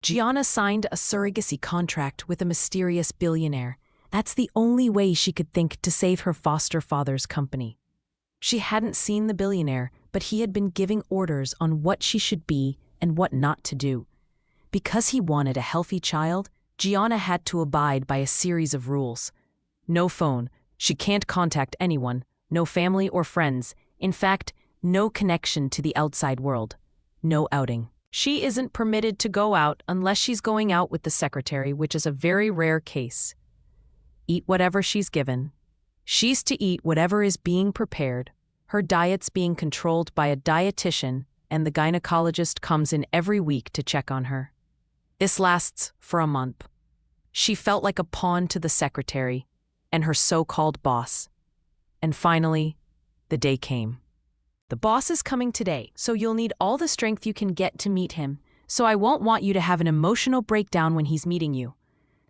Gianna signed a surrogacy contract with a mysterious billionaire. That's the only way she could think to save her foster father's company. She hadn't seen the billionaire, but he had been giving orders on what she should be and what not to do. Because he wanted a healthy child, Gianna had to abide by a series of rules. No phone, she can't contact anyone, no family or friends, in fact, no connection to the outside world, no outing. She isn't permitted to go out unless she's going out with the secretary, which is a very rare case. Eat whatever she's given. She's to eat whatever is being prepared. Her diet's being controlled by a dietitian, and the gynecologist comes in every week to check on her. This lasts for a month. She felt like a pawn to the secretary and her so-called boss. And finally, the day came. The boss is coming today, so you'll need all the strength you can get to meet him, so I won't want you to have an emotional breakdown when he's meeting you.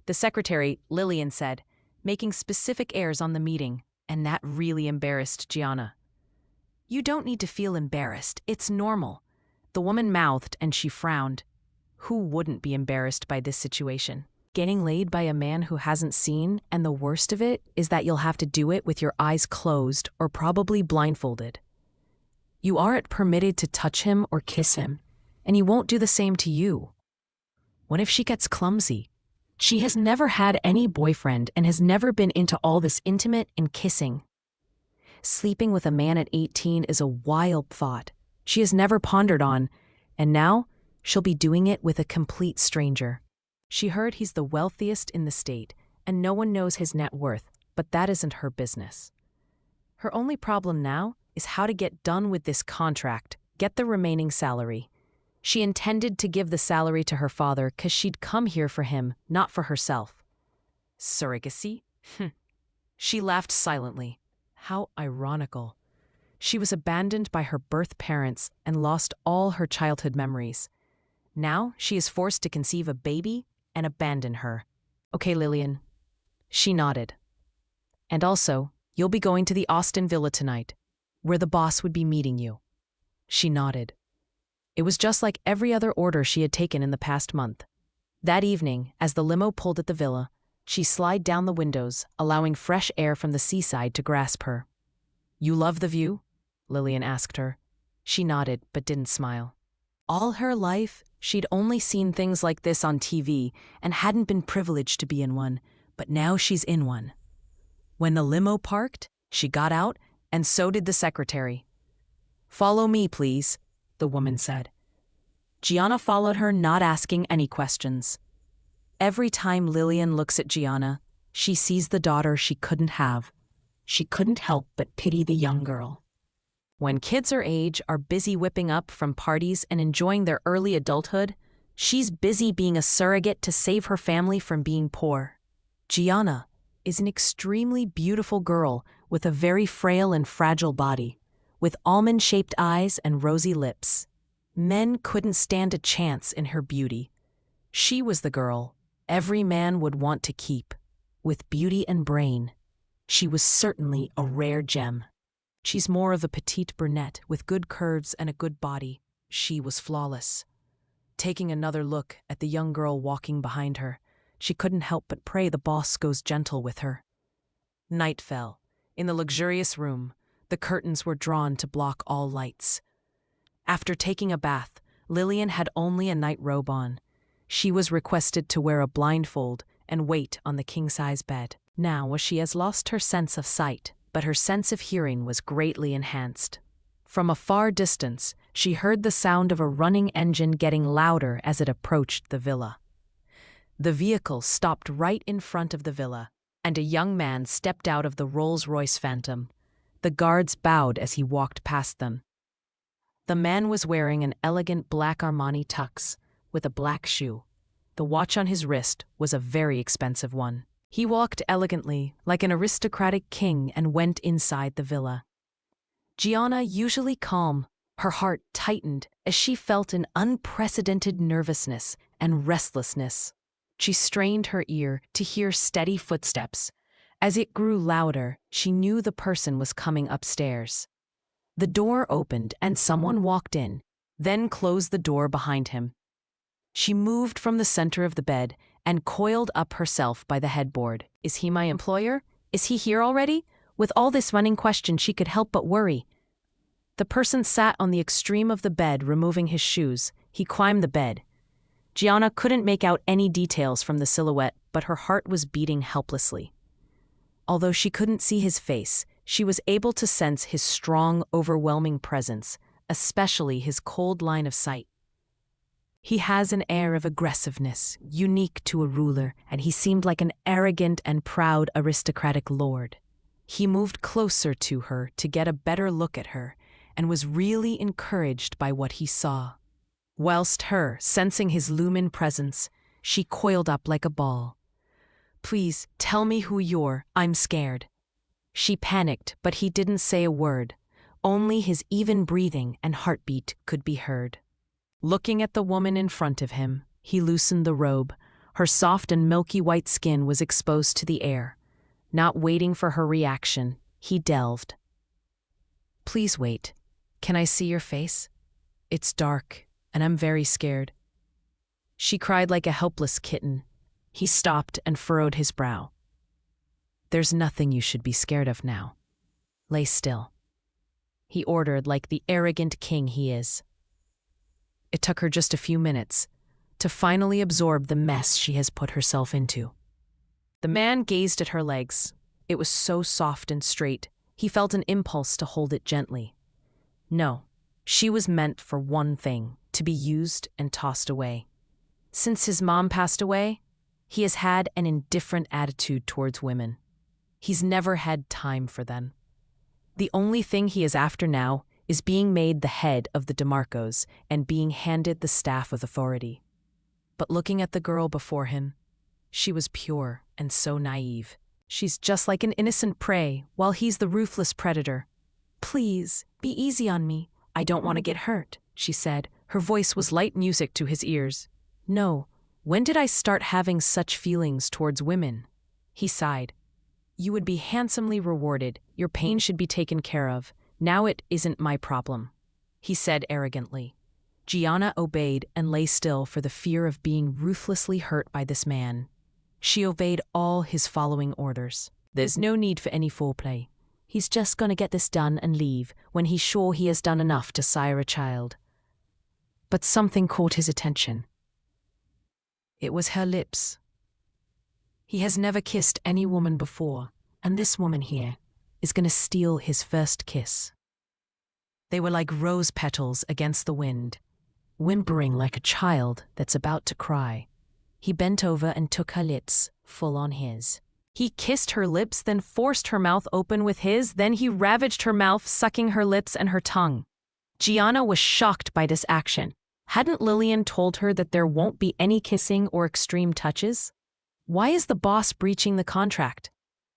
The secretary, Lillian, said, making specific airs on the meeting, and that really embarrassed Gianna. You don't need to feel embarrassed, it's normal. The woman mouthed and she frowned. Who wouldn't be embarrassed by this situation? Getting laid by a man who hasn't seen, and the worst of it is that you'll have to do it with your eyes closed or probably blindfolded. You aren't permitted to touch him or kiss him, and he won't do the same to you. What if she gets clumsy? She has never had any boyfriend and has never been into all this intimate and kissing. Sleeping with a man at 18 is a wild thought she has never pondered on, and now she'll be doing it with a complete stranger. She heard he's the wealthiest in the state, and no one knows his net worth, but that isn't her business. Her only problem now is how to get done with this contract, get the remaining salary. She intended to give the salary to her father because she'd come here for him, not for herself. Surrogacy? She laughed silently. How ironical. She was abandoned by her birth parents and lost all her childhood memories. Now she is forced to conceive a baby and abandon her. Okay, Lillian. She nodded. And also, you'll be going to the Austin Villa tonight, where the boss would be meeting you. She nodded. It was just like every other order she had taken in the past month. That evening, as the limo pulled at the villa, she slid down the windows, allowing fresh air from the seaside to grasp her. You love the view? Lillian asked her. She nodded, but didn't smile. All her life, she'd only seen things like this on TV and hadn't been privileged to be in one, but now she's in one. When the limo parked, she got out, and so did the secretary. Follow me, please, the woman said. Gianna followed her, not asking any questions. Every time Lillian looks at Gianna, she sees the daughter she couldn't have. She couldn't help but pity the young girl. When kids her age are busy whipping up from parties and enjoying their early adulthood, she's busy being a surrogate to save her family from being poor. Gianna is an extremely beautiful girl with a very frail and fragile body, with almond-shaped eyes and rosy lips. Men couldn't stand a chance in her beauty. She was the girl every man would want to keep. With beauty and brain, she was certainly a rare gem. She's more of a petite brunette with good curves and a good body. She was flawless. Taking another look at the young girl walking behind her, she couldn't help but pray the boss goes gentle with her. Night fell. In the luxurious room, the curtains were drawn to block all lights. After taking a bath, Lillian had only a night robe on. She was requested to wear a blindfold and wait on the king-size bed. Now she has lost her sense of sight, but her sense of hearing was greatly enhanced. From a far distance, she heard the sound of a running engine getting louder as it approached the villa. The vehicle stopped right in front of the villa, and a young man stepped out of the Rolls-Royce Phantom. The guards bowed as he walked past them. The man was wearing an elegant black Armani tux with a black shoe. The watch on his wrist was a very expensive one. He walked elegantly, like an aristocratic king, and went inside the villa. Gianna, usually calm, her heart tightened as she felt an unprecedented nervousness and restlessness. She strained her ear to hear steady footsteps. As it grew louder, she knew the person was coming upstairs. The door opened and someone walked in, then closed the door behind him. She moved from the center of the bed and coiled up herself by the headboard. Is he my employer? Is he here already? With all this running question, she could help but worry. The person sat on the extreme of the bed, removing his shoes. He climbed the bed. Gianna couldn't make out any details from the silhouette, but her heart was beating helplessly. Although she couldn't see his face, she was able to sense his strong, overwhelming presence, especially his cold line of sight. He has an air of aggressiveness, unique to a ruler, and he seemed like an arrogant and proud aristocratic lord. He moved closer to her to get a better look at her, and was really encouraged by what he saw. Whilst her, sensing his looming presence, she coiled up like a ball. Please, tell me who you're, I'm scared. She panicked, but he didn't say a word. Only his even breathing and heartbeat could be heard. Looking at the woman in front of him, he loosened the robe. Her soft and milky white skin was exposed to the air. Not waiting for her reaction, he delved. Please wait. Can I see your face? It's dark, and I'm very scared. She cried like a helpless kitten. He stopped and furrowed his brow. There's nothing you should be scared of now. Lay still. He ordered like the arrogant king he is. It took her just a few minutes to finally absorb the mess she has put herself into. The man gazed at her legs. It was so soft and straight, he felt an impulse to hold it gently. No, she was meant for one thing, to be used and tossed away. Since his mom passed away, he has had an indifferent attitude towards women. He's never had time for them. The only thing he is after now is being made the head of the De Marcos and being handed the staff of authority. But looking at the girl before him, she was pure and so naive. She's just like an innocent prey, while he's the ruthless predator. Please, be easy on me. I don't want to get hurt, she said. Her voice was light music to his ears. No, when did I start having such feelings towards women? He sighed. You would be handsomely rewarded. Your pain should be taken care of. Now it isn't my problem, he said arrogantly. Gianna obeyed and lay still for the fear of being ruthlessly hurt by this man. She obeyed all his following orders. There's no need for any foreplay. He's just gonna get this done and leave when he's sure he has done enough to sire a child. But something caught his attention. It was her lips. He has never kissed any woman before, and this woman here is going to steal his first kiss. They were like rose petals against the wind, whimpering like a child that's about to cry. He bent over and took her lips full on his. He kissed her lips, then forced her mouth open with his, then he ravaged her mouth, sucking her lips and her tongue. Gianna was shocked by this action. Hadn't Lillian told her that there won't be any kissing or extreme touches? Why is the boss breaching the contract?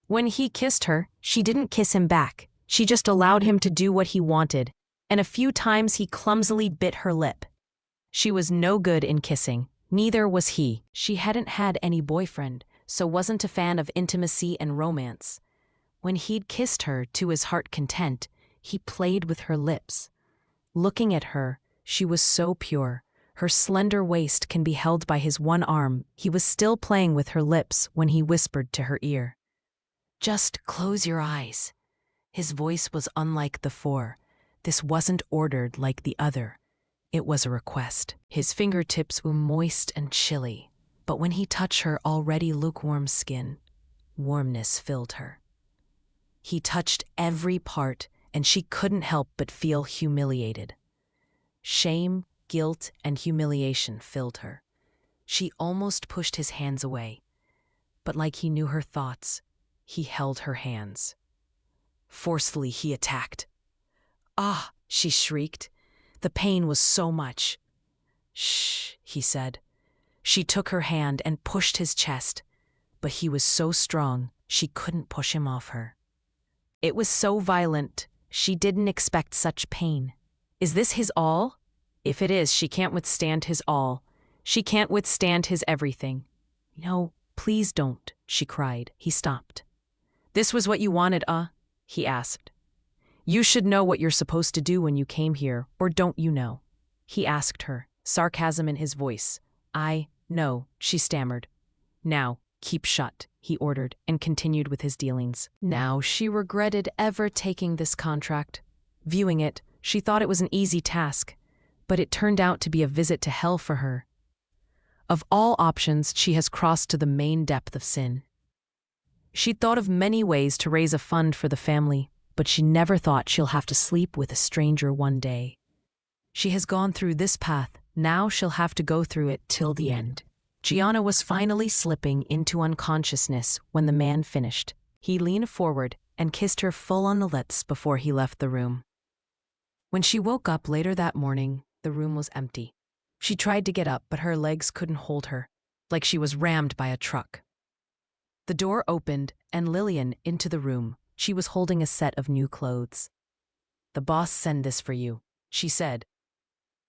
When he kissed her, she didn't kiss him back. She just allowed him to do what he wanted, and a few times he clumsily bit her lip. She was no good in kissing. Neither was he. She hadn't had any boyfriend, so wasn't a fan of intimacy and romance. When he'd kissed her to his heart content, he played with her lips. Looking at her, she was so pure. Her slender waist can be held by his one arm. He was still playing with her lips when he whispered to her ear. Just close your eyes. His voice was unlike the four. This wasn't ordered like the other. It was a request. His fingertips were moist and chilly, but when he touched her already lukewarm skin, warmness filled her. He touched every part, and she couldn't help but feel humiliated. Shame, guilt, and humiliation filled her. She almost pushed his hands away, but like he knew her thoughts, he held her hands. Forcefully he attacked. Ah, she shrieked. The pain was so much. Shh, he said. She took her hand and pushed his chest, but he was so strong she couldn't push him off her. It was so violent, she didn't expect such pain. Is this his all? If it is, she can't withstand his all. She can't withstand his everything. No, please don't, she cried. He stopped. This was what you wanted, he asked. You should know what you're supposed to do when you came here, or don't you know? He asked her, sarcasm in his voice. No, she stammered. Now, keep shut, he ordered, and continued with his dealings. Now she regretted ever taking this contract. Viewing it, she thought it was an easy task, but it turned out to be a visit to hell for her. Of all options, she has crossed to the main depth of sin. She'd thought of many ways to raise a fund for the family, but she never thought she'll have to sleep with a stranger one day. She has gone through this path, now she'll have to go through it till the end. Gianna was finally slipping into unconsciousness when the man finished. He leaned forward and kissed her full on the lips before he left the room. When she woke up later that morning, the room was empty. She tried to get up, but her legs couldn't hold her, like she was rammed by a truck. The door opened, and Lillian into the room. She was holding a set of new clothes. "The boss sent this for you," she said.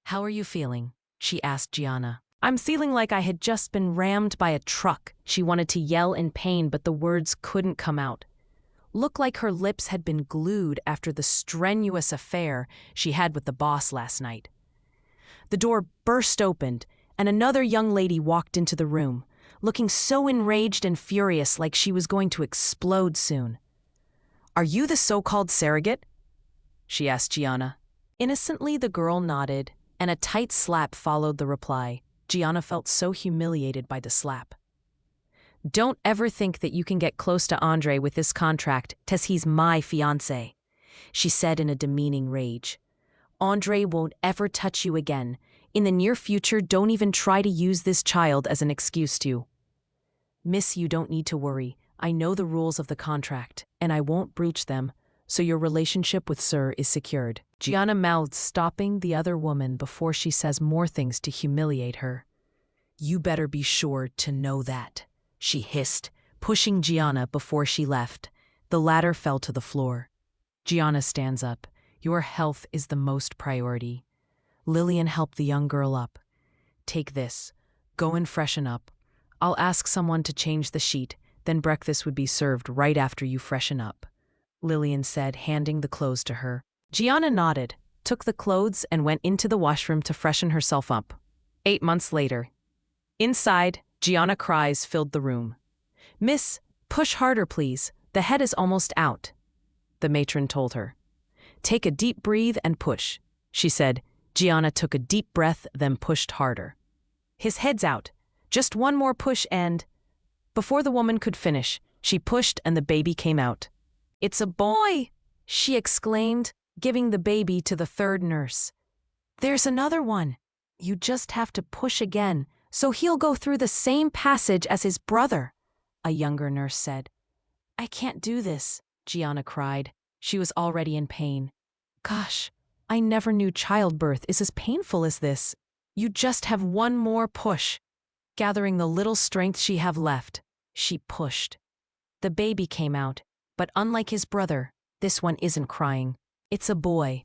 "How are you feeling?" she asked Gianna. "I'm feeling like I had just been rammed by a truck." She wanted to yell in pain, but the words couldn't come out. Looked like her lips had been glued after the strenuous affair she had with the boss last night. The door burst open, and another young lady walked into the room, looking so enraged and furious like she was going to explode soon. "Are you the so-called surrogate?" she asked Gianna. Innocently, the girl nodded, and a tight slap followed the reply. Gianna felt so humiliated by the slap. "Don't ever think that you can get close to Andre with this contract, 'cause he's my fiancé," she said in a demeaning rage. "Andre won't ever touch you again. In the near future, don't even try to use this child as an excuse to." "Miss, you don't need to worry. I know the rules of the contract, and I won't breach them, so your relationship with Sir is secured." Gianna mouthed, stopping the other woman before she says more things to humiliate her. "You better be sure to know that," she hissed, pushing Gianna before she left. The latter fell to the floor. Gianna stands up. "Your health is the most priority." Lillian helped the young girl up. "Take this. Go and freshen up. I'll ask someone to change the sheet, then breakfast would be served right after you freshen up," Lillian said, handing the clothes to her. Gianna nodded, took the clothes, and went into the washroom to freshen herself up. 8 months later. Inside, Gianna's cries filled the room. "Miss, push harder, please. The head is almost out," the matron told her. "Take a deep breath and push," she said. Gianna took a deep breath, then pushed harder. "His head's out. Just one more push and—" Before the woman could finish, she pushed and the baby came out. "It's a boy!" she exclaimed, giving the baby to the third nurse. "There's another one. You just have to push again, so he'll go through the same passage as his brother," a younger nurse said. "I can't do this," Gianna cried. She was already in pain. "Gosh, I never knew childbirth is as painful as this. You just have one more push." Gathering the little strength she had left, she pushed. The baby came out, but unlike his brother, this one isn't crying. It's a boy.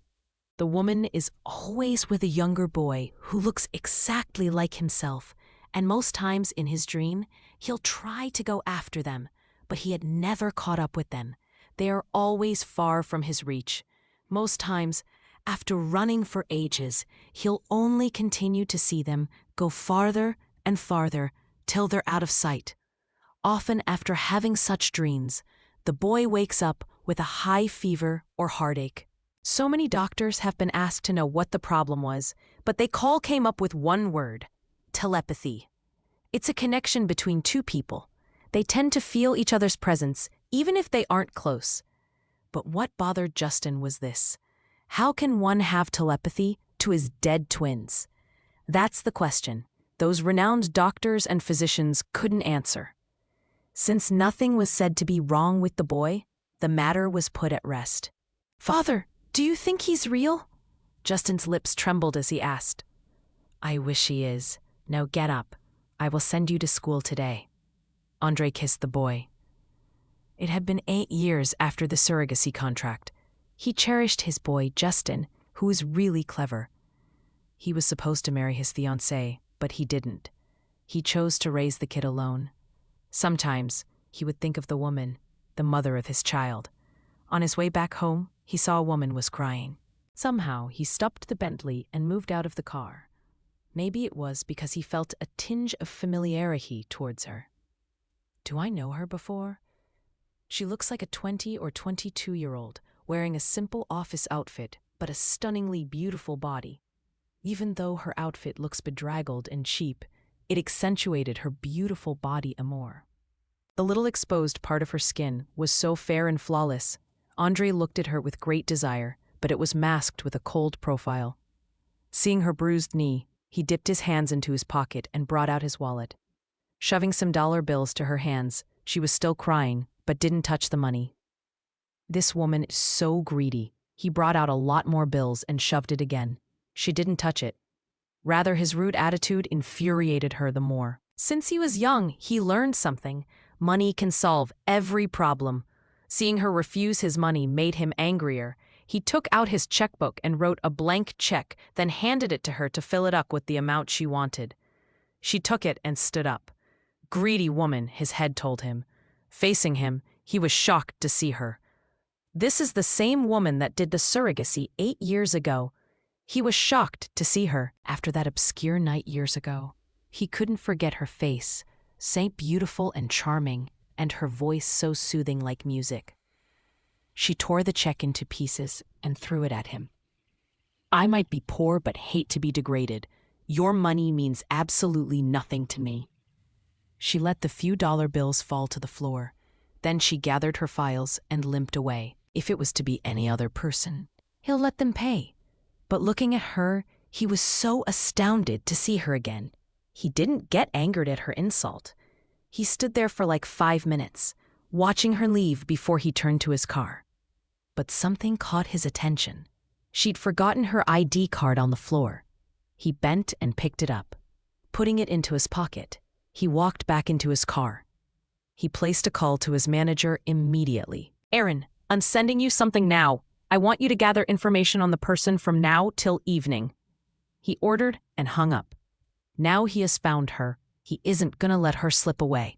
The woman is always with a younger boy who looks exactly like himself, and most times in his dream, he'll try to go after them, but he had never caught up with them. They are always far from his reach. Most times, after running for ages, he'll only continue to see them go farther and farther till they're out of sight. Often after having such dreams, the boy wakes up with a high fever or heartache. So many doctors have been asked to know what the problem was, but they all came up with one word: telepathy. It's a connection between two people. They tend to feel each other's presence, even if they aren't close. But what bothered Justin was this: how can one have telepathy to his dead twins? That's the question those renowned doctors and physicians couldn't answer. Since nothing was said to be wrong with the boy, the matter was put at rest. "Father, do you think he's real?" Justin's lips trembled as he asked. "I wish he is. Now get up. I will send you to school today." Andre kissed the boy. It had been 8 years after the surrogacy contract. He cherished his boy, Justin, who was really clever. He was supposed to marry his fiancée, but he didn't. He chose to raise the kid alone. Sometimes, he would think of the woman, the mother of his child. On his way back home, he saw a woman was crying. Somehow, he stopped the Bentley and moved out of the car. Maybe it was because he felt a tinge of familiarity towards her. Do I know her before? She looks like a 20 or 22-year-old, wearing a simple office outfit, but a stunningly beautiful body. Even though her outfit looks bedraggled and cheap, it accentuated her beautiful body more. The little exposed part of her skin was so fair and flawless. Andre looked at her with great desire, but it was masked with a cold profile. Seeing her bruised knee, he dipped his hands into his pocket and brought out his wallet. Shoving some dollar bills to her hands, she was still crying, but didn't touch the money. This woman is so greedy. He brought out a lot more bills and shoved it again. She didn't touch it. Rather, his rude attitude infuriated her the more. Since he was young, he learned something. Money can solve every problem. Seeing her refuse his money made him angrier. He took out his checkbook and wrote a blank check, then handed it to her to fill it up with the amount she wanted. She took it and stood up. Greedy woman, his head told him. Facing him, he was shocked to see her. This is the same woman that did the surrogacy 8 years ago. He was shocked to see her after that obscure night years ago. He couldn't forget her face, so beautiful and charming, and her voice so soothing like music. She tore the check into pieces and threw it at him. I might be poor but hate to be degraded. Your money means absolutely nothing to me. She let the few dollar bills fall to the floor. Then she gathered her files and limped away. If it was to be any other person, he'll let them pay. But looking at her, he was so astounded to see her again. He didn't get angered at her insult. He stood there for like 5 minutes, watching her leave before he turned to his car. But something caught his attention. She'd forgotten her ID card on the floor. He bent and picked it up. Putting it into his pocket, he walked back into his car. He placed a call to his manager immediately. Aaron, I'm sending you something now. I want you to gather information on the person from now till evening. He ordered and hung up. Now he has found her. He isn't gonna let her slip away.